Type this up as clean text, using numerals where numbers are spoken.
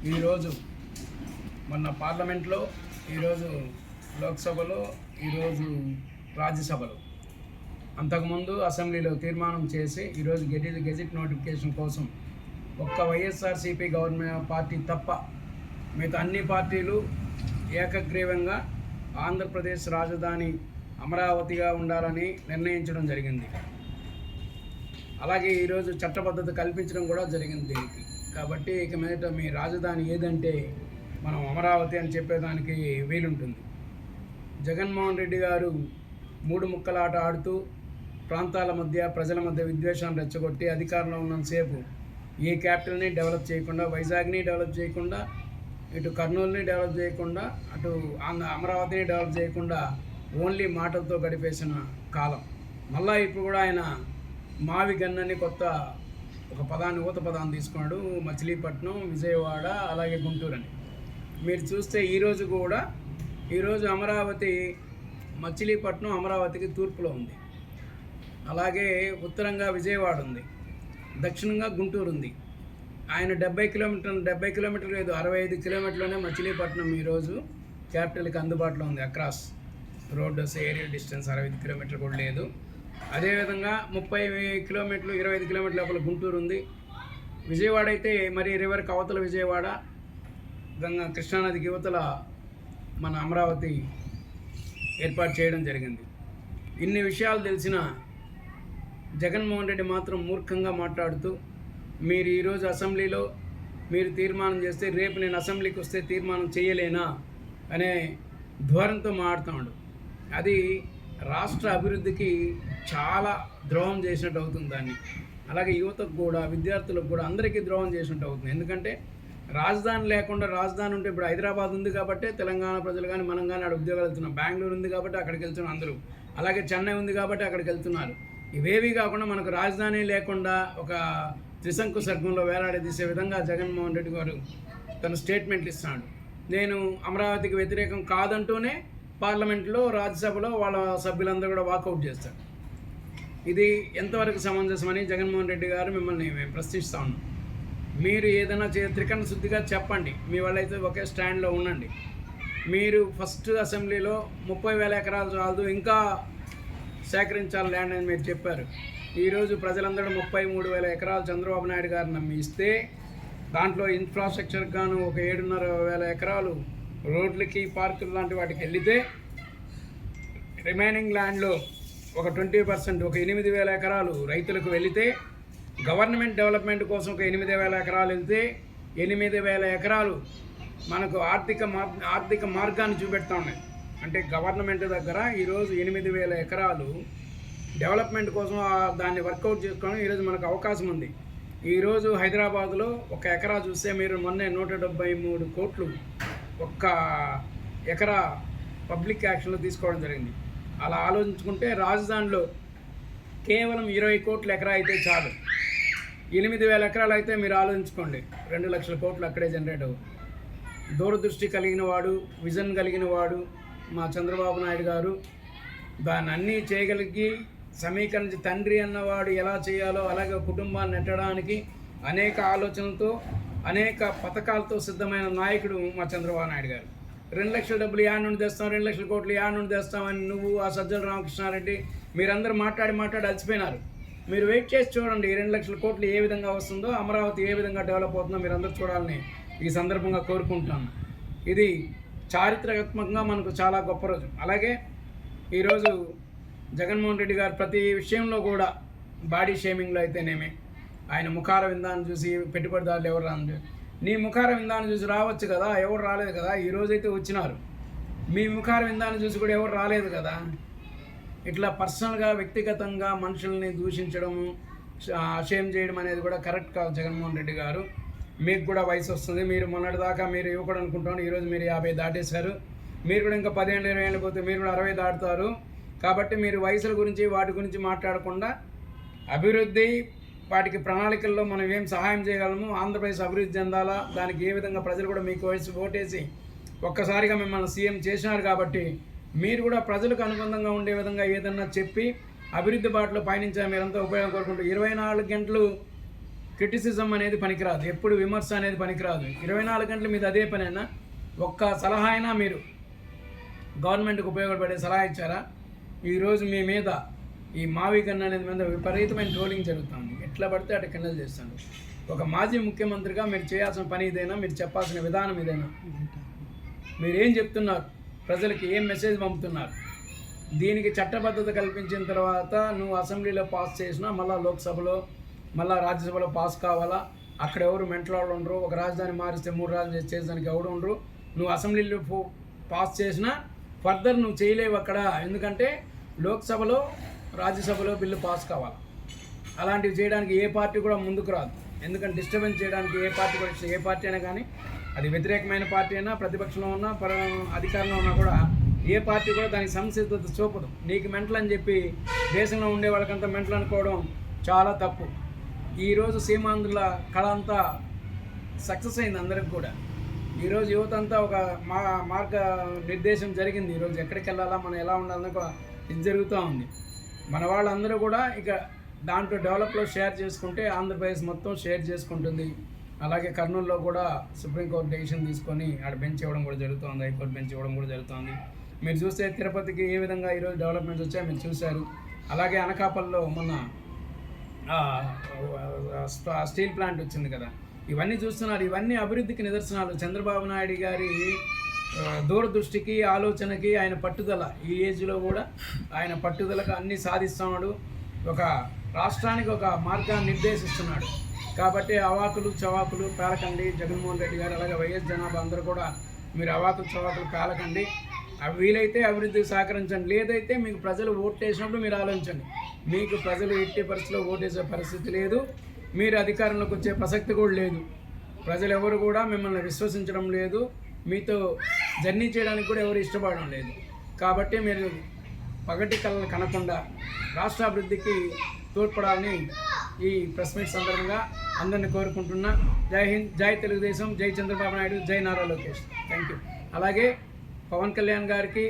ఈరోజు మొన్న పార్లమెంట్లో, ఈరోజు లోక్సభలో, ఈరోజు రాజ్యసభలో, అంతకుముందు అసెంబ్లీలో తీర్మానం చేసి ఈరోజు గెజిట్ నోటిఫికేషన్ కోసం ఒక్క వైఎస్ఆర్సీపీ గవర్నమెంట్ పార్టీ తప్ప మిగతా అన్ని పార్టీలు ఏకగ్రీవంగా ఆంధ్రప్రదేశ్ రాజధాని అమరావతిగా ఉండాలని నిర్ణయించడం జరిగింది. అలాగే ఈరోజు చట్టబద్ధత కల్పించడం కూడా జరిగింది దీనికి. కాబట్టి ఇక మీదట మీ రాజధాని ఏదంటే మనం అమరావతి అని చెప్పేదానికి వీలుంటుంది. జగన్మోహన్ రెడ్డి గారు మూడు ముక్కలాట ఆడుతూ ప్రాంతాల మధ్య, ప్రజల మధ్య విద్వేషాన్ని రెచ్చగొట్టి అధికారంలో ఉన్నంతసేపు ఏ క్యాపిటల్ని డెవలప్ చేయకుండా, వైజాగ్ని డెవలప్ చేయకుండా, ఇటు కర్నూలుని డెవలప్ చేయకుండా, అటు అమరావతిని డెవలప్ చేయకుండా ఓన్లీ మాటలతో గడిపేసిన కాలం. మళ్ళీ ఇప్పుడు కూడా ఆయన మావి గన్నని కొత్త ఒక ఊత పదాన్ని తీసుకున్నాడు. మచిలీపట్నం, విజయవాడ, అలాగే గుంటూరు అని. మీరు చూస్తే ఈరోజు అమరావతి, మచిలీపట్నం అమరావతికి తూర్పులో ఉంది. అలాగే ఉత్తరంగా విజయవాడ ఉంది, దక్షిణంగా గుంటూరు ఉంది. ఆయన 70 కిలోమీటర్లు లేదు, 65 కిలోమీటర్లోనే మచిలీపట్నం ఈరోజు క్యాపిటల్కి అందుబాటులో ఉంది. అక్రాస్ రోడ్ ఏరియల్ డిస్టెన్స్ 65 కిలోమీటర్లు కూడా లేదు. అదేవిధంగా 30 కిలోమీటర్లు, 25 కిలోమీటర్ల లోపల గుంటూరు ఉంది. విజయవాడ అయితే మరి రివర్కి అవతల విజయవాడ, కృష్ణానదికి యువతల మన అమరావతి ఏర్పాటు చేయడం జరిగింది. ఇన్ని విషయాలు తెలిసిన జగన్మోహన్ రెడ్డి మాత్రం మూర్ఖంగా మాట్లాడుతూ, మీరు ఈరోజు అసెంబ్లీలో మీరు తీర్మానం చేస్తే రేపు నేను అసెంబ్లీకి వస్తే తీర్మానం చేయలేనా అనే ధోరణితో మాట్లాడుతున్నాడు. అది రాష్ట్ర అభివృద్ధికి చాలా ద్రోహం చేసినట్టు అవుతుంది దాన్ని. అలాగే యువతకు కూడా, విద్యార్థులకు కూడా, అందరికీ ద్రోహం చేసినట్టు అవుతుంది. ఎందుకంటే రాజధాని లేకుండా, రాజధాని ఉంటే ఇప్పుడు హైదరాబాద్ ఉంది కాబట్టి తెలంగాణ ప్రజలు కానీ మనం కానీ అక్కడ ఉద్యోగాలు వెళ్తున్నాం. బెంగళూరు ఉంది కాబట్టి అక్కడికి వెళ్తున్నాం అందరూ. అలాగే చెన్నై ఉంది కాబట్టి అక్కడికి వెళ్తున్నారు. ఇవేవి కాకుండా మనకు రాజధాని లేకుండా ఒక త్రిశంకు సర్గంలో వేలాడదీసే విధంగా జగన్మోహన్ రెడ్డి గారు తన స్టేట్మెంట్లు ఇస్తున్నాడు. నేను అమరావతికి వ్యతిరేకం కాదంటూనే పార్లమెంట్లో, రాజ్యసభలో వాళ్ళ సభ్యులందరూ కూడా వాకౌట్ చేస్తారు. ఇది ఎంతవరకు సమంజసమని జగన్మోహన్ రెడ్డి గారు మిమ్మల్ని మేము ప్రశ్నిస్తూ ఉన్నాం. మీరు ఏదైనా త్రికరణ శుద్ధిగా చెప్పండి. మీ వాళ్ళైతే ఒకే స్టాండ్లో ఉండండి. మీరు ఫస్ట్ అసెంబ్లీలో 30,000 ఎకరాలు చాలదు, ఇంకా సేకరించాలి ల్యాండ్ అని మీరు చెప్పారు. ఈరోజు ప్రజలందరూ 33,000 ఎకరాలు చంద్రబాబు నాయుడు గారు నమ్మి ఇస్తే దాంట్లో ఇన్ఫ్రాస్ట్రక్చర్కి గాను ఒక 7,500 ఎకరాలు రోడ్లకి, పార్కులు లాంటి వాటికి వెళితే రిమైనింగ్ ల్యాండ్లో ఒక 20%, ఒక 8,000 ఎకరాలు రైతులకు వెళితే, గవర్నమెంట్ డెవలప్మెంట్ కోసం ఒక 8,000 ఎకరాలు వెళ్తే 8,000 ఎకరాలు మనకు ఆర్థిక మార్గాన్ని చూపెడతా ఉన్నాయి. అంటే గవర్నమెంట్ దగ్గర ఈరోజు 8,000 ఎకరాలు డెవలప్మెంట్ కోసం దాన్ని వర్కౌట్ చేసుకోవడం ఈరోజు మనకు అవకాశం ఉంది. ఈరోజు హైదరాబాద్లో ఒక ఎకరా చూస్తే మీరు మొన్నే 173 కోట్లు ఒక్క ఎకరా పబ్లిక్ యాక్షన్లో తీసుకోవడం జరిగింది. అలా ఆలోచించుకుంటే రాజధానిలో కేవలం 20 కోట్ల ఎకరా అయితే చాలు. 8,000 ఎకరాలు అయితే మీరు ఆలోచించుకోండి, 2 లక్షల కోట్లు అక్కడే జనరేట్ అవుతుంది. దూరదృష్టి కలిగిన వాడు, విజన్ కలిగిన వాడు మా చంద్రబాబు నాయుడు గారు. దాన్ని అన్నీ చేయగలిగి సమీకరించి తండ్రి అన్నవాడు ఎలా చేయాలో అలాగే కుటుంబాన్ని నెట్టడానికి అనేక ఆలోచనలతో, అనేక పథకాలతో సిద్ధమైన నాయకుడు మా చంద్రబాబు నాయుడు గారు. 2 లక్షల డబ్బులు యాడ్ నుండి తెస్తాం, 2 లక్షల కోట్లు యాడ్ నుండి తెస్తామని నువ్వు, ఆ సజ్జల రామకృష్ణారెడ్డి మీరందరూ మాట్లాడి అలసిపోయినారు. మీరు వెయిట్ చేసి చూడండి, 2 లక్షల కోట్లు ఏ విధంగా వస్తుందో, అమరావతి ఏ విధంగా డెవలప్ అవుతుందో మీరందరూ చూడాలని ఈ సందర్భంగా కోరుకుంటున్నాను. ఇది చారిత్రాత్మకంగా మనకు చాలా గొప్ప రోజు. అలాగే ఈరోజు జగన్మోహన్ రెడ్డి గారు ప్రతి విషయంలో కూడా బాడీ షేమింగ్లో అయితేనేమి, ఆయన ముఖార విందాన్ని చూసి పెట్టుబడిదారులు ఎవరు రాను, నీ ముఖార విందాన్ని చూసి రావచ్చు కదా, ఎవరు రాలేదు కదా. ఈరోజైతే వచ్చినారు. మీ ముఖార విందాన్ని చూసి కూడా ఎవరు రాలేదు కదా. ఇట్లా పర్సనల్గా, వ్యక్తిగతంగా మనుషుల్ని దూషించడము, అషేమ్ చేయడం అనేది కూడా కరెక్ట్ కాదు. జగన్మోహన్ రెడ్డి గారు, మీకు కూడా వయసు వస్తుంది. మీరు మొన్నటిదాకా మీరు యువకుడు అనుకుంటాను, ఈరోజు మీరు 50 దాటేశారు. మీరు కూడా ఇంకా 10 ఏళ్ళు 20 ఏళ్ళు పోతే మీరు కూడా 60 దాటుతారు. కాబట్టి మీరు వయసుల గురించి వాటి గురించి మాట్లాడకుండా అభివృద్ధి, వాటికి ప్రణాళికల్లో మనం ఏం సహాయం చేయగలము, ఆంధ్రప్రదేశ్ అభివృద్ధి చెందాలా, దానికి ఏ విధంగా ప్రజలు కూడా మీకు ఓటేసి ఒక్కసారిగా మిమ్మల్ని సీఎం చేసినారు. కాబట్టి మీరు కూడా ప్రజలకు అనుబంధంగా ఉండే విధంగా ఏదన్నా చెప్పి అభివృద్ధి బాటలో పయనించాలి. మీరంతా ఉపయోగం కోరుకుంటూ 24 గంటలు క్రిటిసిజం అనేది పనికిరాదు, ఎప్పుడు విమర్శ అనేది పనికిరాదు. 24 గంటలు మీద అదే పనైనా ఒక్క సలహా అయినా మీరు గవర్నమెంట్కి ఉపయోగపడే సలహా ఇచ్చారా? ఈరోజు మీ మీద ఈ మావి కన్నా అనేది మీద విపరీతమైన ట్రోలింగ్ జరుగుతుంది. ఎట్లా పడితే అటు కిందలు చేస్తాను. ఒక మాజీ ముఖ్యమంత్రిగా మీరు చేయాల్సిన పని ఇదైనా, మీరు చెప్పాల్సిన విధానం ఇదైనా. మీరేం చెప్తున్నారు, ప్రజలకి ఏం మెసేజ్ పంపుతున్నారు? దీనికి చట్టబద్ధత కల్పించిన తర్వాత నువ్వు అసెంబ్లీలో పాస్ చేసినా మళ్ళీ లోక్సభలో మళ్ళీ రాజ్యసభలో పాస్ కావాలా? అక్కడ ఎవరు మెంటలాళ్ళు ఉండరు. ఒక రాజధాని మారిస్తే 3 రాజధాని చేసేదానికి ఎవడు ఉండరు. నువ్వు అసెంబ్లీలో పాస్ చేసినా ఫర్దర్ నువ్వు చేయలేవు అక్కడ. ఎందుకంటే లోక్సభలో రాజ్యసభలో బిల్లు పాస్ కావాలి. అలాంటివి చేయడానికి ఏ పార్టీ కూడా ముందుకు రాదు. ఎందుకంటే డిస్టర్బెన్స్ చేయడానికి ఏ పార్టీ అయినా కానీ, అది వ్యతిరేకమైన పార్టీ అయినా, ప్రతిపక్షంలో ఉన్నా, అధికారంలో ఉన్నా కూడా ఏ పార్టీ కూడా దానికి సంసిద్ధత చూపదు. నీకు మెంటల్ అని చెప్పి దేశంలో ఉండే వాళ్ళకంతా మెంటల్ అనుకోవడం చాలా తప్పు. ఈరోజు సీమాంధ్రుల కళ అంతా సక్సెస్ అయింది అందరికి కూడా. ఈరోజు యువత అంతా ఒక మార్గ నిర్దేశం జరిగింది. ఈరోజు ఎక్కడికి వెళ్ళాలా, మనం ఎలా ఉండాలని ఇది జరుగుతూ ఉంది. మన వాళ్ళందరూ కూడా ఇక దాంట్లో డెవలప్లో షేర్ చేసుకుంటే ఆంధ్రప్రదేశ్ మొత్తం షేర్ చేసుకుంటుంది. అలాగే కర్నూలులో కూడా సుప్రీంకోర్టు డెసిషన్ తీసుకొని ఆడ బెంచ్ ఇవ్వడం కూడా జరుగుతుంది, హైకోర్టు బెంచ్ ఇవ్వడం కూడా జరుగుతుంది. మీరు చూస్తే తిరుపతికి ఏ విధంగా ఈరోజు డెవలప్మెంట్స్ వచ్చాయో మీరు చూశారు. అలాగే అనకాపల్లిలో మొన్న స్టీల్ ప్లాంట్ వచ్చింది కదా, ఇవన్నీ చూస్తున్నారు. ఇవన్నీ అభివృద్ధికి నిదర్శనాలు. చంద్రబాబు నాయుడు గారి దూరదృష్టికి, ఆలోచనకి, ఆయన పట్టుదల. ఈ ఏజ్లో కూడా ఆయన పట్టుదలకు అన్నీ సాధిస్తున్నాడు. ఒక రాష్ట్రానికి ఒక మార్గాన్ని నిర్దేశిస్తున్నాడు. కాబట్టి అవాకులు చవాకులు పేలకండి. జగన్మోహన్ రెడ్డి గారు అలాగే వైఎస్ జనాభా అందరూ కూడా మీరు అవాకులు చవాకులు పేలకండి. వీలైతే అభివృద్ధికి సహకరించండి. లేదైతే మీకు ప్రజలు ఓటు వేసినప్పుడు మీరు ఆలోచించండి. మీకు ప్రజలు ఎట్టి పరిస్థితిలో ఓటేసే పరిస్థితి లేదు. మీరు అధికారంలోకి వచ్చే ప్రసక్తి కూడా లేదు. ప్రజలు ఎవరు కూడా మిమ్మల్ని విశ్వసించడం లేదు. మీతో జర్నీ చేయడానికి కూడా ఎవరు ఇష్టపడడం లేదు. కాబట్టి మీరు పగటి కళలు కనకుండా రాష్ట్ర అభివృద్ధికి తోడ్పడాలని ఈ ప్రెస్ మీట్ సందర్భంగా అందరిని కోరుకుంటున్నా. జై హింద్, జై తెలుగుదేశం, జై చంద్రబాబు నాయుడు, జై నారా లోకేష్. Thank you. అలాగే పవన్ కళ్యాణ్ గారికి